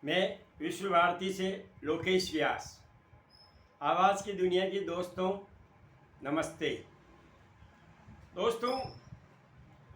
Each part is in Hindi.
मैं विश्व भारती से लोकेश व्यास। आवाज़ की दुनिया के दोस्तों नमस्ते। दोस्तों,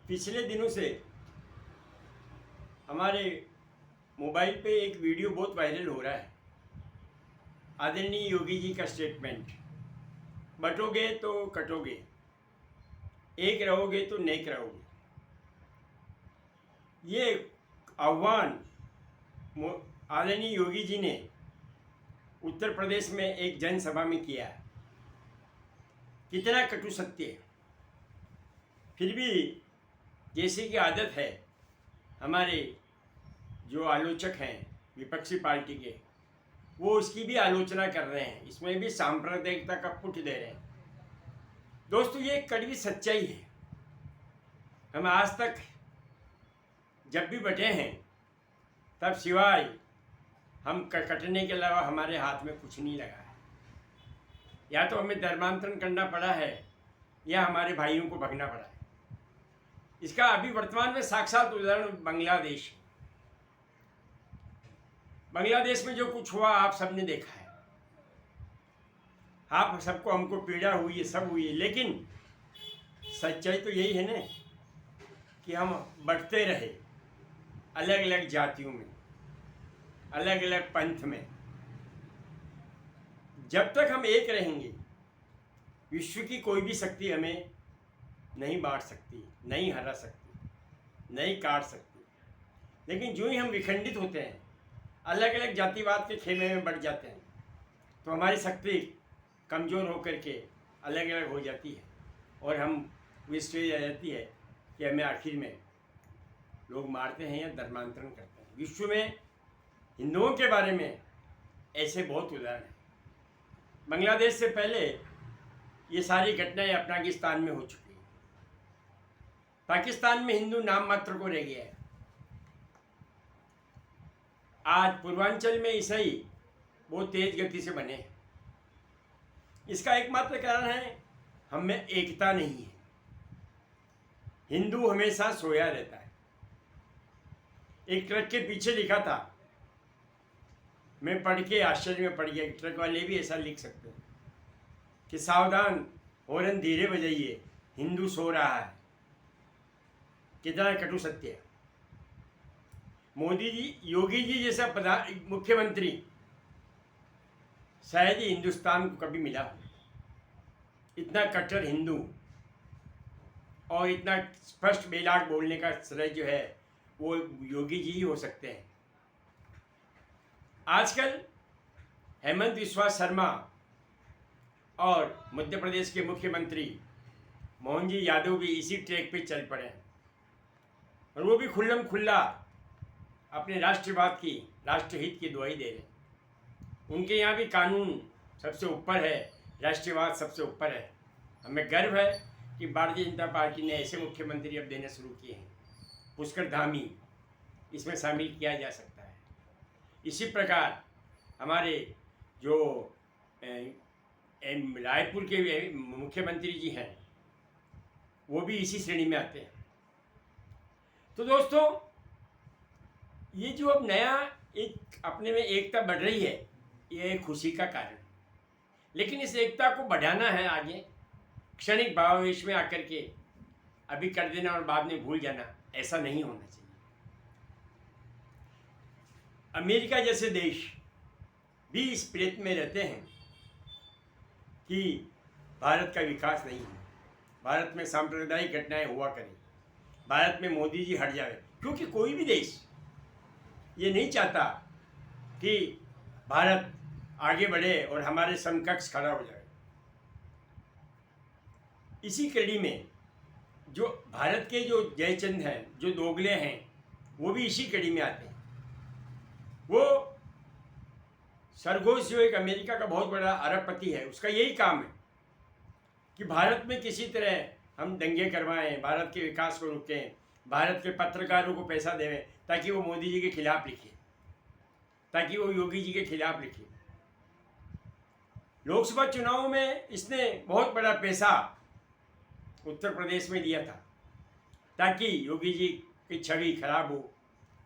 पिछले दिनों से हमारे मोबाइल पे एक वीडियो बहुत वायरल हो रहा है। आदरणीय योगी जी का स्टेटमेंट, बटोगे तो कटोगे, एक रहोगे तो नेक रहोगे। ये आह्वान आदरणीय योगी जी ने उत्तर प्रदेश में एक जनसभा में किया है। कितना कटु सत्य है। फिर भी जैसे कि आदत है, हमारे जो आलोचक हैं विपक्षी पार्टी के, वो उसकी भी आलोचना कर रहे हैं, इसमें भी सांप्रदायिकता का पुट दे रहे हैं। दोस्तों, ये एक कड़वी सच्चाई है। हम आज तक जब भी बटे हैं तब सिवाय हम कटने के अलावा हमारे हाथ में कुछ नहीं लगा है। या तो हमें धर्मांतरण करना पड़ा है या हमारे भाइयों को भगना पड़ा है। इसका अभी वर्तमान में साक्षात उदाहरण बांग्लादेश। बांग्लादेश में जो कुछ हुआ आप सबने देखा है। आप सबको, हमको पीड़ा हुई है, सब हुई है, लेकिन सच्चाई तो यही है ना कि हम बढ़ते रहे अलग अलग जातियों में, अलग अलग पंथ में। जब तक हम एक रहेंगे, विश्व की कोई भी शक्ति हमें नहीं बांट सकती, नहीं हरा सकती, नहीं काट सकती। लेकिन जो ही हम विखंडित होते हैं, अलग अलग जातिवाद के खेमे में बढ़ जाते हैं, तो हमारी शक्ति कमज़ोर होकर के अलग अलग हो जाती है और हम वो स्टेज आ जाती है कि हमें आखिर में लोग मारते हैं या धर्मांतरण करते हैं। विश्व में हिंदुओं के बारे में ऐसे बहुत उदाहरण हैं। बांग्लादेश से पहले ये सारी घटनाएं अफगानिस्तान में हो चुकी हैं। पाकिस्तान में हिंदू नाम मात्र को रह गया है। आज पूर्वांचल में ईसाई बहुत तेज गति से बने हैं। इसका एकमात्र कारण है हम में एकता नहीं है। हिंदू हमेशा सोया रहता है। एक ट्रक के पीछे लिखा था, मैं पढ़ के आश्चर्य में पड़ गया। ट्रक वाले भी ऐसा लिख सकते हैं कि सावधान, हॉर्न धीरे बजाइए, हिंदू सो रहा है। कितना कटु सत्य है। मोदी जी, योगी जी जैसा मुख्यमंत्री शायद ही हिंदुस्तान को कभी मिला हो। इतना कट्टर हिंदू और इतना स्पष्ट बेलाग बोलने का श्रेय जो है वो योगी जी ही हो सकते हैं। आजकल हेमंत बिस्वा शर्मा और मध्य प्रदेश के मुख्यमंत्री मोहन जी यादव भी इसी ट्रैक पे चल पड़े हैं और वो भी खुल्लम खुल्ला अपने राष्ट्रवाद की, राष्ट्रहित की दुहाई दे रहे हैं। उनके यहाँ भी कानून सबसे ऊपर है, राष्ट्रवाद सबसे ऊपर है। हमें गर्व है कि भारतीय जनता पार्टी ने ऐसे मुख्यमंत्री अब देने शुरू किए हैं। पुष्कर धामी इसमें शामिल किया जा सकता है। इसी प्रकार हमारे जो रायपुर के मुख्यमंत्री जी हैं, वो भी इसी श्रेणी में आते हैं। तो दोस्तों, ये जो अब नया एक अपने में एकता बढ़ रही है, ये खुशी का कारण। लेकिन इस एकता को बढ़ाना है आगे, क्षणिक भावावेश में आकर के अभी कर देना और बाद में भूल जाना, ऐसा नहीं होना चाहिए। अमेरिका जैसे देश भी इस प्रयत्न में रहते हैं कि भारत का विकास नहीं है, भारत में सांप्रदायिक घटनाएं हुआ करें, भारत में मोदी जी हट जाए। क्योंकि कोई भी देश ये नहीं चाहता कि भारत आगे बढ़े और हमारे समकक्ष खड़ा हो जाए। इसी कड़ी में जो भारत के जो जयचंद हैं, जो दोगले हैं, वो भी इसी कड़ी में आते हैं। वो सरगोश जो एक अमेरिका का बहुत बड़ा अरबपति है, उसका यही काम है कि भारत में किसी तरह हम दंगे करवाएं, भारत के विकास को रोकें, भारत के पत्रकारों को पैसा देवें ताकि वो मोदी जी के खिलाफ लिखे, ताकि वो योगी जी के खिलाफ लिखे। लोकसभा चुनाव में इसने बहुत बड़ा पैसा उत्तर प्रदेश में दिया था ताकि योगी जी की छवि खराब हो,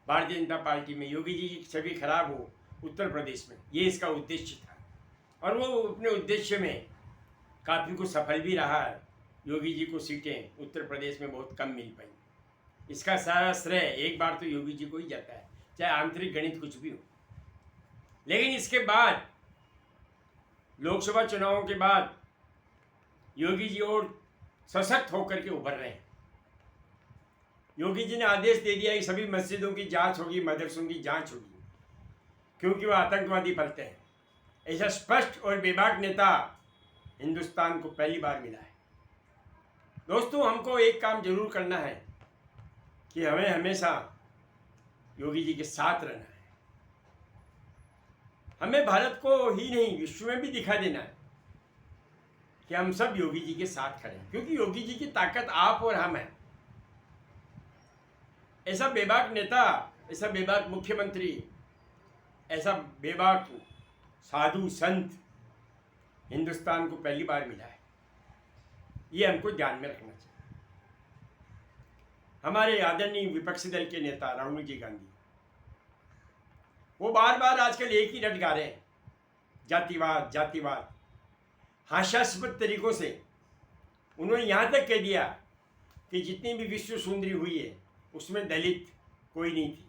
भारतीय जनता पार्टी में योगी जी की छवि खराब हो उत्तर प्रदेश में, ये इसका उद्देश्य था। और वो अपने उद्देश्य में काफ़ी कुछ सफल भी रहा है। योगी जी को सीटें उत्तर प्रदेश में बहुत कम मिल पाई। इसका सारा श्रेय एक बार तो योगी जी को ही जाता है, चाहे आंतरिक गणित कुछ भी हो। लेकिन इसके बाद लोकसभा चुनावों के बाद योगी जी और सशक्त होकर के उभर रहे हैं। योगी जी ने आदेश दे दिया कि सभी मस्जिदों की जांच होगी, मदरसों की जांच होगी, क्योंकि वह आतंकवादी पलते हैं। ऐसा स्पष्ट और बेबाक नेता हिंदुस्तान को पहली बार मिला है। दोस्तों, हमको एक काम जरूर करना है कि हमें हमेशा योगी जी के साथ रहना है। हमें भारत को ही नहीं विश्व में भी दिखा देना है कि हम सब योगी जी के साथ खड़े हैं, क्योंकि योगी जी की ताकत आप और हम हैं। ऐसा बेबाक नेता, ऐसा बेबाक मुख्यमंत्री, ऐसा बेबाक साधु संत हिंदुस्तान को पहली बार मिला है। ये हमको ध्यान में रखना चाहिए। हमारे आदरणीय विपक्षी दल के नेता राहुल जी गांधी, वो बार बार आजकल एक ही रट गा रहे हैं, जातिवाद जातिवाद। हास्यास्पद तरीकों से उन्होंने यहाँ तक कह दिया कि जितनी भी विश्व सुंदरी हुई है उसमें दलित कोई नहीं थी।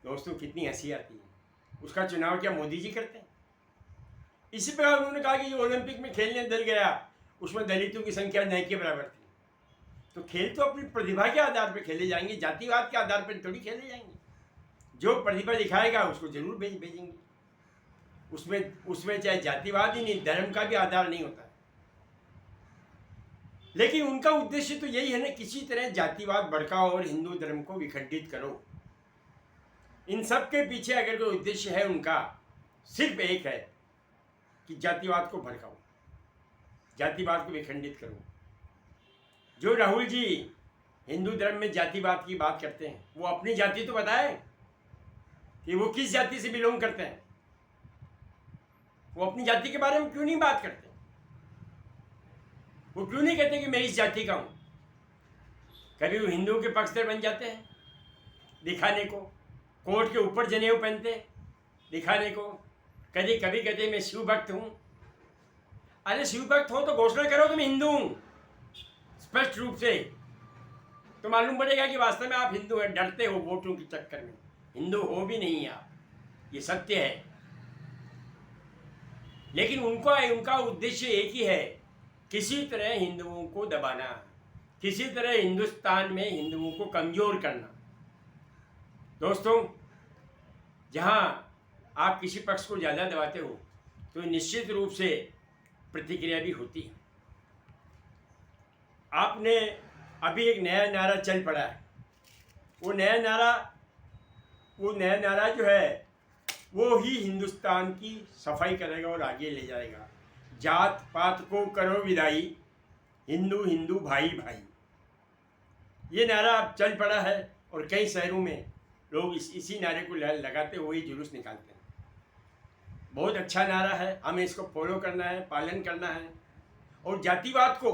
दोस्तों, कितनी हंसी आती है। उसका चुनाव क्या मोदी जी करते हैं? इसी प्रकार उन्होंने कहा कि जो ओलंपिक में खेलने दल गया उसमें दलितों की संख्या न के बराबर थी। तो खेल तो अपनी प्रतिभा के आधार पर खेले जाएंगे, जातिवाद के आधार पर थोड़ी खेले जाएंगे। जो प्रतिभा दिखाएगा उसको जरूर भेजेंगे। उसमें चाहे जातिवाद ही नहीं, धर्म का भी आधार नहीं होता है। लेकिन उनका उद्देश्य तो यही है ना, किसी तरह जातिवाद भड़काओ और हिंदू धर्म को विखंडित करो। इन सब के पीछे अगर कोई उद्देश्य है उनका, सिर्फ एक है कि जातिवाद को भड़काओ, जातिवाद को विखंडित करो। जो राहुल जी हिंदू धर्म में जातिवाद की बात करते हैं, वो अपनी जाति तो बताए कि वो किस जाति से बिलोंग करते हैं। वो अपनी जाति के बारे में क्यों नहीं बात करते? वो क्यों नहीं कहते कि मैं इस जाति का हूं? कभी वो हिंदुओं के पक्षधर बन जाते हैं दिखाने को, कोर्ट के ऊपर जनेऊ पहनते दिखाने को। कभी कहते मैं शिव भक्त हूं। अरे शिव भक्त हो तो घोषणा करो कि मैं हिंदू हूं स्पष्ट रूप से, तो मालूम पड़ेगा कि वास्तव में आप हिंदू हैं। डरते हो वोटों के चक्कर में, हिंदू हो भी नहीं आप, ये सत्य है। लेकिन उनका उद्देश्य एक ही है, किसी तरह हिंदुओं को दबाना, किसी तरह हिंदुस्तान में हिंदुओं को कमजोर करना। दोस्तों, जहां आप किसी पक्ष को ज़्यादा दबाते हो तो निश्चित रूप से प्रतिक्रिया भी होती है। आपने अभी एक नया नारा चल पड़ा है। वो नया नारा जो है वो ही हिंदुस्तान की सफाई करेगा और आगे ले जाएगा। जात पात को करो विदाई, हिंदू हिंदू भाई भाई। ये नारा अब चल पड़ा है और कई शहरों में लोग इसी नारे को लगाते हुए जुलूस निकालते हैं। बहुत अच्छा नारा है, हमें इसको फॉलो करना है, पालन करना है और जातिवाद को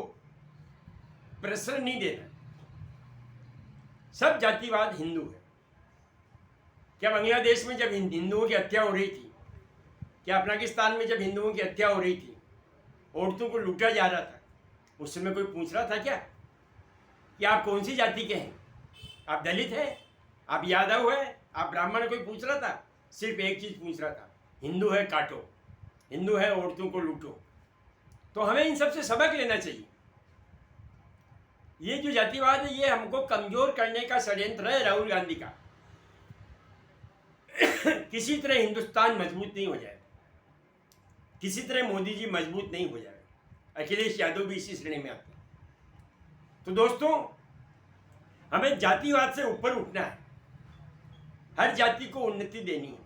प्रश्रय नहीं देना। सब जातिवाद हिंदू है। क्या बांग्लादेश में जब हिंदुओं की हत्या हो रही थी, क्या अफगानिस्तान में जब हिंदुओं की हत्या हो रही थी, औरतों को लूटा जा रहा था, उस समय कोई पूछ रहा था क्या कि आप कौन सी जाति के हैं? आप दलित हैं, आप यादव हैं, आप ब्राह्मण? कोई पूछ रहा था? सिर्फ एक चीज़ पूछ रहा था, हिंदू है काटो, हिंदू है औरतों को लूटो। तो हमें इन सब से सबक लेना चाहिए। ये जो जातिवाद है ये हमको कमजोर करने का षड्यंत्र है राहुल गांधी का। किसी तरह हिंदुस्तान मजबूत नहीं हो जाएगा, किसी तरह मोदी जी मजबूत नहीं हो जाएगा। अखिलेश यादव भी इसी श्रेणी में आते हैं। तो दोस्तों, हमें जातिवाद से ऊपर उठना है, हर जाति को उन्नति देनी है।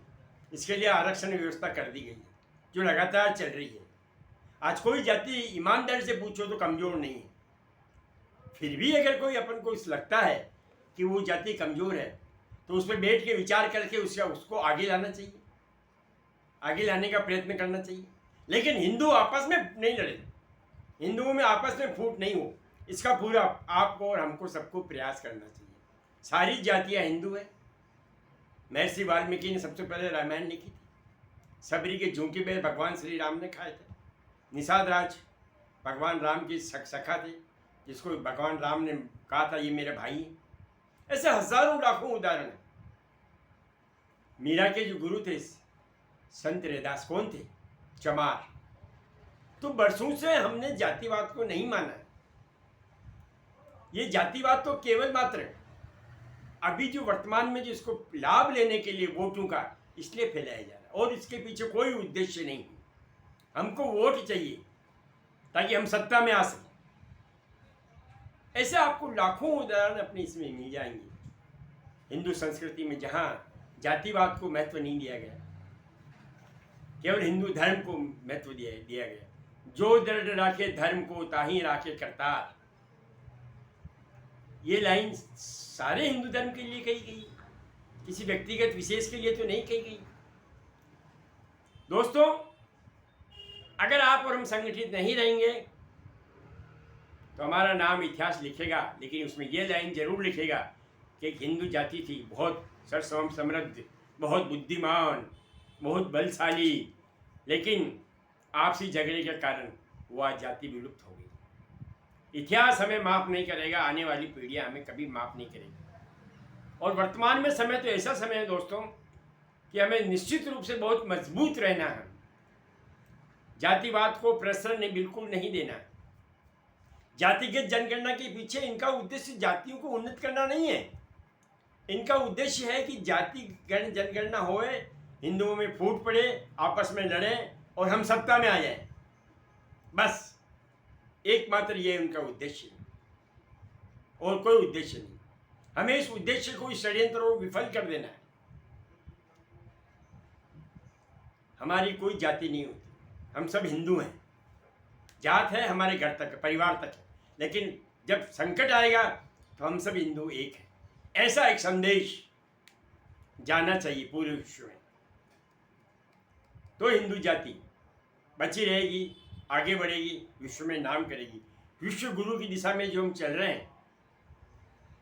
इसके लिए आरक्षण व्यवस्था कर दी गई है जो लगातार चल रही है। आज कोई जाति ईमानदारी से पूछो तो कमज़ोर नहीं है। फिर भी अगर कोई अपन को लगता है कि वो जाति कमज़ोर है तो उस पर बैठ के विचार करके उसको आगे लाना चाहिए, आगे लाने का प्रयत्न करना चाहिए। लेकिन हिंदू आपस में नहीं लड़े, हिंदुओं में आपस में फूट नहीं हो, इसका पूरा आपको और हमको सबको प्रयास करना चाहिए। सारी जातियाँ हिंदू है, महर्षि वाल्मीकि ने सबसे पहले रामायण लिखी थी। सबरी के झुमके बेर भगवान श्री राम ने खाए थे। निषाद राज भगवान राम की सखा थे, जिसको भगवान राम ने कहा था ये मेरे भाई है। ऐसे हजारों लाखों उदाहरण हैं। मीरा के जो गुरु थे संत रैदास कौन थे? चमार। तो बरसों से हमने जातिवाद को नहीं माना है। ये जातिवाद तो केवल मात्र है। अभी जो वर्तमान में जो इसको लाभ लेने के लिए वोटों का इसलिए फैलाया जा रहा है, और इसके पीछे कोई उद्देश्य नहीं। हमको वोट चाहिए ताकि हम सत्ता में आ सकें। ऐसे आपको लाखों उदाहरण अपने इसमें मिल जाएंगे। हिंदू संस्कृति में जहाँ जातिवाद को महत्व नहीं दिया गया, केवल हिंदू धर्म को महत्व दिया गया। जो दृढ़ राखे धर्म को ताही राखे करतार, ये लाइन सारे हिंदू धर्म के लिए कही गई, किसी व्यक्तिगत विशेष के लिए तो नहीं कही गई। दोस्तों, अगर आप और हम संगठित नहीं रहेंगे तो हमारा नाम इतिहास लिखेगा, लेकिन उसमें ये लाइन जरूर लिखेगा कि एक हिंदू जाति थी, बहुत सर्वसम समृद्ध, बहुत बुद्धिमान, बहुत बलशाली, लेकिन आपसी झगड़े के कारण वह जाति विलुप्त हो गई। इतिहास हमें माफ़ नहीं करेगा, आने वाली पीढ़ियां हमें कभी माफ़ नहीं करेगी। और वर्तमान में समय तो ऐसा समय है दोस्तों कि हमें निश्चित रूप से बहुत मजबूत रहना है। जातिवाद को प्रश्रय बिल्कुल नहीं देना है। जातिगत जनगणना के पीछे इनका उद्देश्य जातियों को उन्नत करना नहीं है। इनका उद्देश्य है कि जाति जनगणना होए, हिंदुओं में फूट पड़े, आपस में लड़ें और हम सत्ता में आ जाए। बस एकमात्र ये उनका उद्देश्य है, और कोई उद्देश्य नहीं। हमें इस उद्देश्य को, इस षड्यंत्र को विफल कर देना है। हमारी कोई जाति नहीं होती, हम सब हिंदू हैं। जात है हमारे घर तक, परिवार तक है, लेकिन जब संकट आएगा तो हम सब हिंदू एक हैं। ऐसा एक संदेश जाना चाहिए पूरे विश्व में, तो हिंदू जाति बची रहेगी, आगे बढ़ेगी, विश्व में नाम करेगी। विश्व गुरु की दिशा में जो हम चल रहे हैं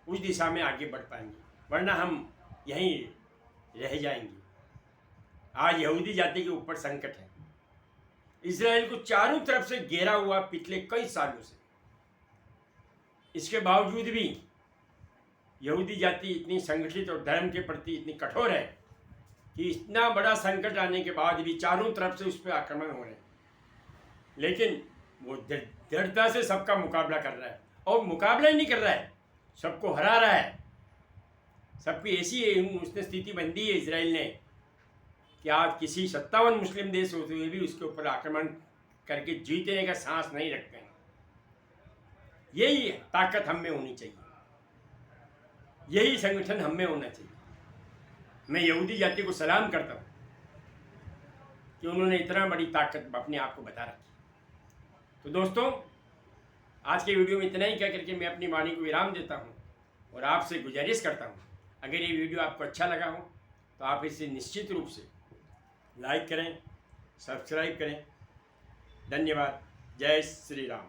उस दिशा में आगे बढ़ पाएंगे, वरना हम यहीं रह जाएंगे। आज यहूदी जाति के ऊपर संकट है। इजराइल को चारों तरफ से घेरा हुआ पिछले कई सालों से। इसके बावजूद भी यहूदी जाति इतनी संगठित और धर्म के प्रति इतनी कठोर है कि इतना बड़ा संकट आने के बाद भी चारों तरफ से उस पर आक्रमण हो रहे हैं, लेकिन वो दृढ़ता से सबका मुकाबला कर रहा है। और मुकाबला ही नहीं कर रहा है, सबको हरा रहा है। सबकी ऐसी उसने स्थिति बन दी है इजराइल ने कि आज किसी 57 मुस्लिम देश होते हुए भी उसके ऊपर आक्रमण करके जीतने का सांस नहीं रखते हैं। यही ताकत हम में होनी चाहिए, यही संगठन हम में होना चाहिए। मैं यहूदी जाति को सलाम करता हूँ कि उन्होंने इतना बड़ी ताकत अपने आप को बता रखी। तो दोस्तों, आज के वीडियो में इतना ही कह करके मैं अपनी वाणी को विराम देता हूँ और आपसे गुजारिश करता हूँ, अगर ये वीडियो आपको अच्छा लगा हो तो आप इसे निश्चित रूप से लाइक करें, सब्सक्राइब करें। धन्यवाद। जय श्री राम।